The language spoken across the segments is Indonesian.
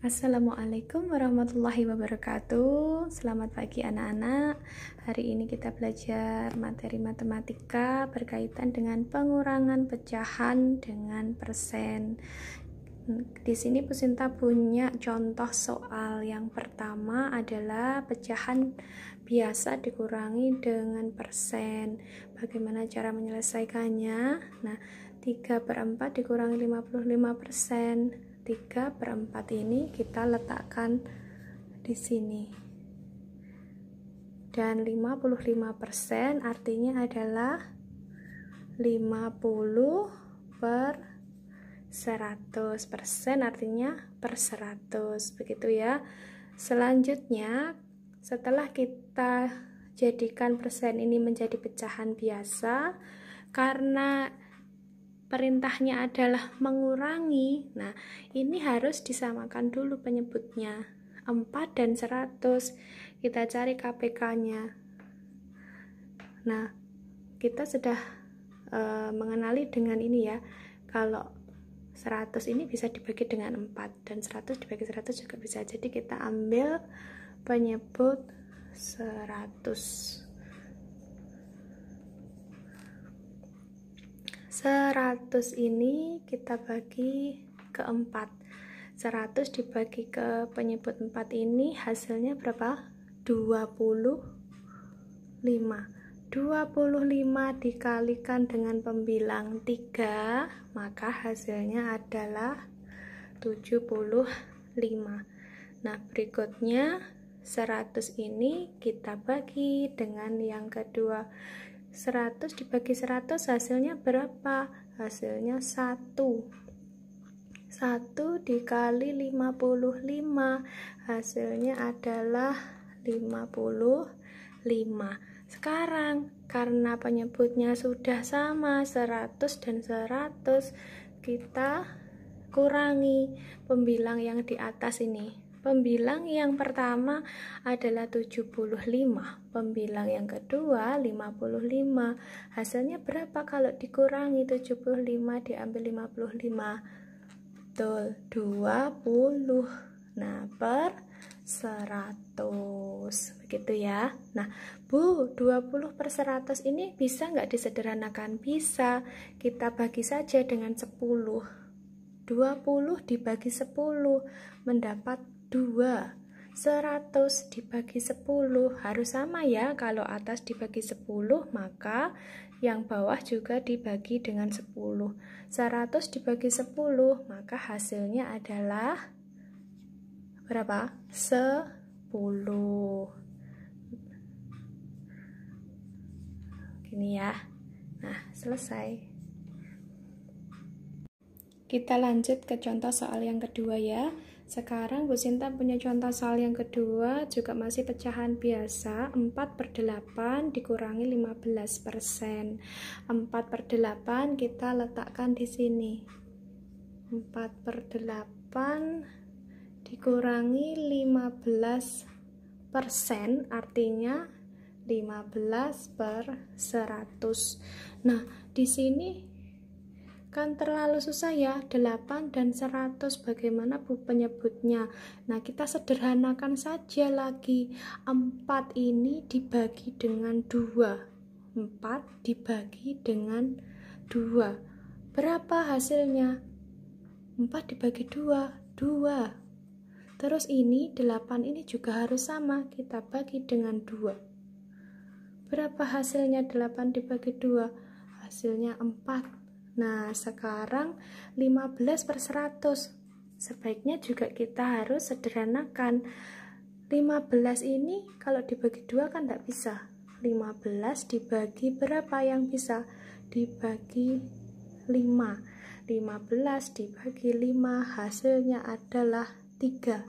Assalamualaikum warahmatullahi wabarakatuh. Selamat pagi anak-anak. Hari ini kita belajar materi matematika berkaitan dengan pengurangan pecahan dengan persen. Di sini Bu Sinta punya contoh soal. Yang pertama adalah pecahan biasa dikurangi dengan persen. Bagaimana cara menyelesaikannya? Nah, 3/4 dikurangi 55%. 3/4 ini kita letakkan di sini, dan 55% artinya adalah 50/100%, artinya per 100, begitu ya. Selanjutnya, setelah kita jadikan persen ini menjadi pecahan biasa, karena perintahnya adalah mengurangi. Nah, ini harus disamakan dulu penyebutnya. 4 dan 100. Kita cari KPK-nya. Nah, kita sudah mengenali dengan ini ya. Kalau 100 ini bisa dibagi dengan 4 dan 100 dibagi 100 juga bisa. Jadi kita ambil penyebut 100. 100 ini kita bagi ke 4. 100 dibagi ke penyebut 4 ini hasilnya berapa? 25. 25 dikalikan dengan pembilang 3, maka hasilnya adalah 75. Nah, berikutnya 100 ini kita bagi dengan yang kedua. 100 dibagi 100 hasilnya berapa? Hasilnya 1. 1 dikali 55 hasilnya adalah 55. Sekarang karena penyebutnya sudah sama 100 dan 100, kita kurangi pembilang yang di atas ini. Pembilang yang pertama adalah 75, pembilang yang kedua 55. Hasilnya berapa kalau dikurangi 75 diambil 55? Betul, 20. Nah, per 100. Begitu ya. Nah, Bu, 20/100 ini bisa nggak disederhanakan? Bisa. Kita bagi saja dengan 10. 20 dibagi 10 mendapat 2. 100 dibagi 10 harus sama ya. Kalau atas dibagi 10, maka yang bawah juga dibagi dengan 10. 100 dibagi 10, maka hasilnya adalah berapa? 10. Gini ya. Nah, selesai. Kita lanjut ke contoh soal yang kedua ya. Sekarang Bu Sinta punya contoh soal yang kedua, juga masih pecahan biasa. 4/8 dikurangi 15%. 4/8 kita letakkan di sini. 4/8 dikurangi 15%, artinya 15/100. Nah, di sini kan terlalu susah ya, 8 dan 100 bagaimana Bu penyebutnya? Nah, kita sederhanakan saja lagi. 4 ini dibagi dengan 2. 4 dibagi dengan 2. Berapa hasilnya? 4 dibagi 2, 2. Terus ini 8 ini juga harus sama, kita bagi dengan 2. Berapa hasilnya 8 dibagi 2? Hasilnya 4. Nah, sekarang 15/100. Sebaiknya juga kita harus sederhanakan. 15 ini kalau dibagi 2 kan tidak bisa. 15 dibagi berapa yang bisa? Dibagi 5. 15 dibagi 5 hasilnya adalah 3.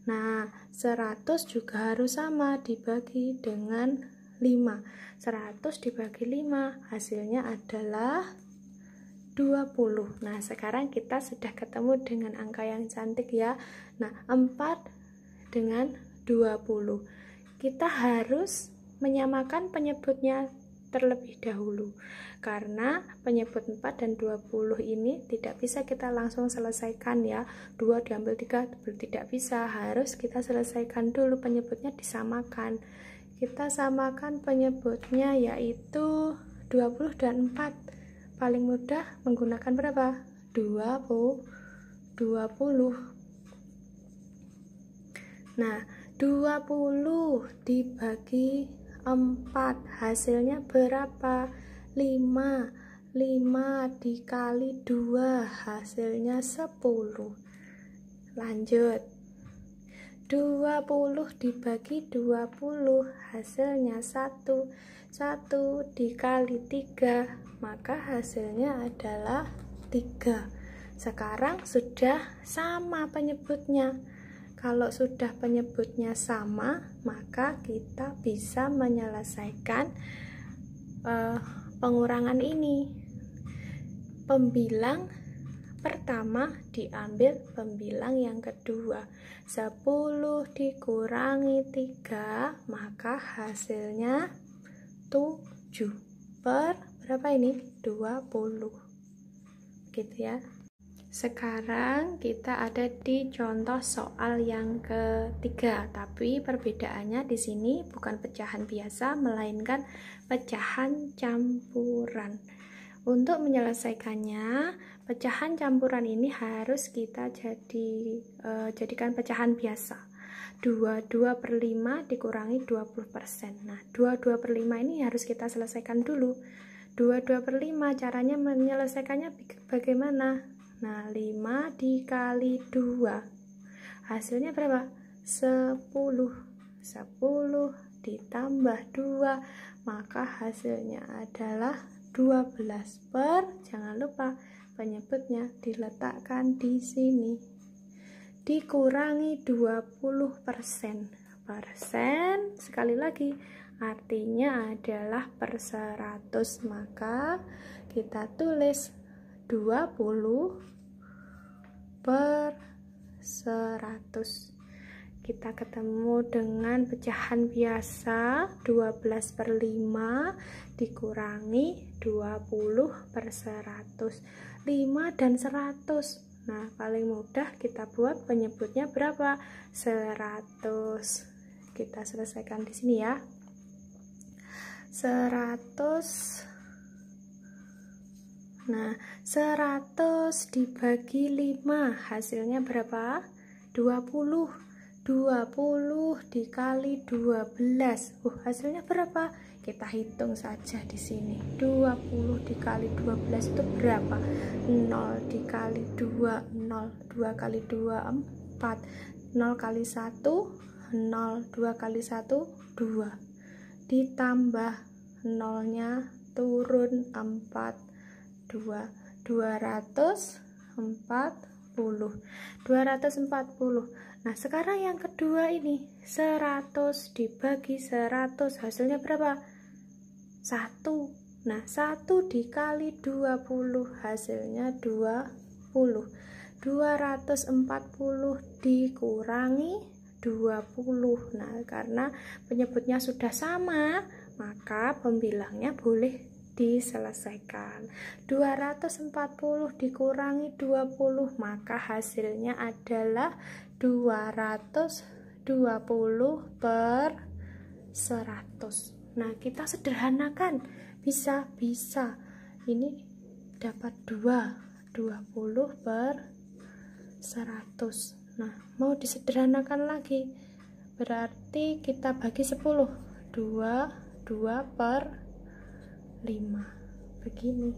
Nah, 100 juga harus sama, dibagi dengan 5. 100 dibagi 5 hasilnya adalah 20. Nah, sekarang kita sudah ketemu dengan angka yang cantik ya. Nah, 4 dengan 20. Kita harus menyamakan penyebutnya terlebih dahulu, karena penyebut 4 dan 20 ini tidak bisa kita langsung selesaikan ya, 2 diambil 3 tidak bisa, harus kita selesaikan dulu penyebutnya, disamakan. Kita samakan penyebutnya yaitu 20 dan 4. Paling mudah menggunakan berapa? 20. Nah, 20 dibagi 4 hasilnya berapa? 5 dikali 2 hasilnya 10. Lanjut, 20 dibagi 20 hasilnya 1 dikali 3, maka hasilnya adalah 3. Sekarang sudah sama penyebutnya. Kalau sudah penyebutnya sama, maka kita bisa menyelesaikan pengurangan ini. Pembilang pertama diambil pembilang yang kedua. 10 dikurangi 3, maka hasilnya 7 per berapa ini? 20. Gitu ya. Sekarang kita ada di contoh soal yang ketiga, tapi perbedaannya di sini bukan pecahan biasa, melainkan pecahan campuran. Untuk menyelesaikannya, pecahan campuran ini harus kita jadikan pecahan biasa. 22/5 dikurangi 20%. Nah, 22/5 ini harus kita selesaikan dulu. 22/5 caranya menyelesaikannya bagaimana? Nah, 5 dikali 2 hasilnya berapa? 10 ditambah 2, maka hasilnya adalah 12 per, jangan lupa penyebutnya diletakkan di sini, dikurangi 20%. Persen sekali lagi artinya adalah per 100, maka kita tulis 20 per 100. Kita ketemu dengan pecahan biasa 12/5 dikurangi 20 per 100, 5 dan 100. Nah, paling mudah kita buat penyebutnya berapa? 100. Kita selesaikan di sini ya. 100. Nah, 100 dibagi 5 hasilnya berapa? 20. 20 dikali 12. Hasilnya berapa? Kita hitung saja di sini. 20 dikali 12 itu berapa? 0 dikali 2, 0. 2 kali 2, 4. 0 kali 1, 0. 2 kali 1, 2. Ditambah 0-nya turun 4. 240. Nah, sekarang yang kedua ini 100 dibagi 100 hasilnya berapa? 1. Nah, 1 dikali 20 hasilnya 20. 240 dikurangi 20. Nah, karena penyebutnya sudah sama, maka pembilangnya boleh diselesaikan. 240 dikurangi 20, maka hasilnya adalah 220 per 100. Nah, kita sederhanakan, bisa ini dapat 20 per 100. Nah, mau disederhanakan lagi, berarti kita bagi 10. 2 per 5 begini.